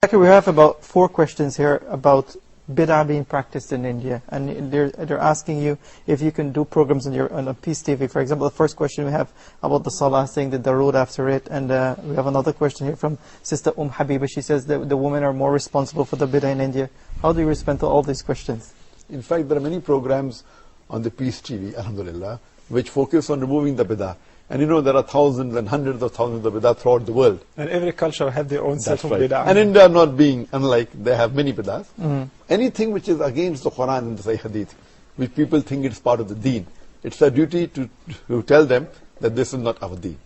Zakir, we have about 4 questions here about bid'ah being practiced in India, and they're asking you if you can do programs on a Peace TV. For example, the first question we have about the Salah, saying that the road after it, and we have another question here from Sister Habiba. She says that the women are more responsible for the bid'ah in India. How do you respond to all these questions? In fact, there are many programs on the Peace TV, alhamdulillah, which focus on removing the bid'ah. And you know, there are thousands and hundreds of thousands of bid'ah throughout the world. And every culture have their own set of bid'ah. And India not being unlike, they have many bid'ahs. Anything which is against the Quran and the Sahih Hadith, which people think it's part of the deen, it's our duty to tell them that this is not our deen.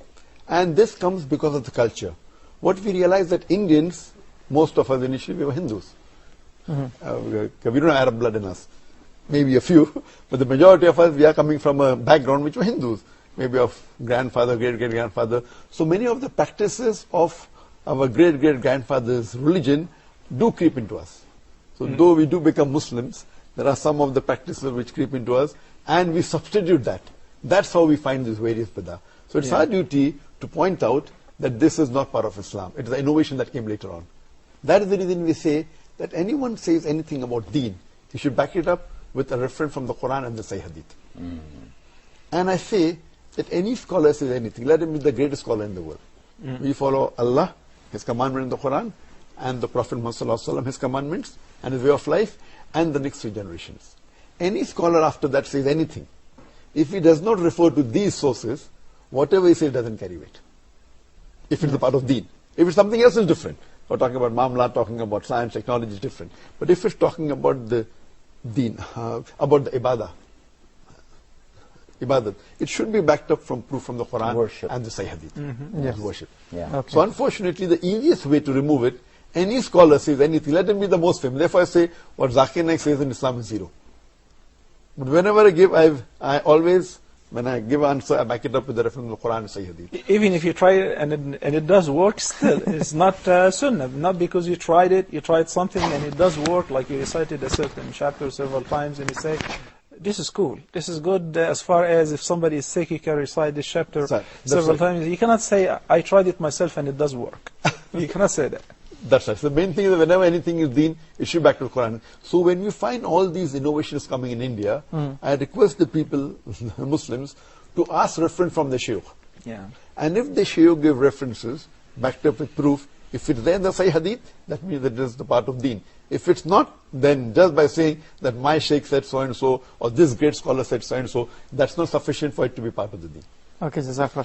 And this comes because of the culture. What we realize that Indians, most of us initially, we were Hindus. We don't have Arab blood in us. Maybe a few, but the majority of us, we are coming from a background which were Hindus. Maybe of grandfather, great-great-grandfather. So many of the practices of our great-great-grandfather's religion do creep into us. So though we do become Muslims, there are some of the practices which creep into us, and we substitute that. That's how we find these various bid'ah. So it's our duty to point out that this is not part of Islam. It is an innovation that came later on. That is the reason we say that anyone says anything about deen, he should back it up with a reference from the Quran and the Sahih Hadith. And I say that any scholar says anything, let him be the greatest scholar in the world. We follow Allah, His commandment in the Quran, and the Prophet Muhammad, his commandments, and his way of life, and the next 3 generations. Any scholar after that says anything, if he does not refer to these sources, whatever he says doesn't carry weight. If it's a part of deen. If it's something else, it's different. We're talking about Mamla, talking about science, technology is different. But if it's talking about the deen, about the ibadah, it should be backed up from proof from the Quran and the Sahih Hadith. Worship. So unfortunately, the easiest way to remove it, any scholar says anything, let him be the most famous. Therefore I say, what Zakir Naik says in Islam is 0. But whenever I give, I always, when I give an answer, I back it up with the reference of the Quran and Sahih Hadith. Even if you try it and it does work, still, it's not sunnah. Not because you tried something and it does work, like you recited a certain chapter several times and you say, this is cool, this is good, as far as if somebody is sick, you can recite this chapter several times. You cannot say, I tried it myself and it does work. You cannot say that. That's right. So the main thing is that whenever anything is deen, it should be back to the Quran. So when you find all these innovations coming in India, I request the people, Muslims, to ask reference from the Shaykh. And if the Shaykh give references, backed up with proof, if it's there in the Sahih Hadith, that means that it is the part of deen. If it's not, then just by saying that my Shaykh said so and so, or this great scholar said so and so, that's not sufficient for it to be part of the deen. Okay, Zazakallah.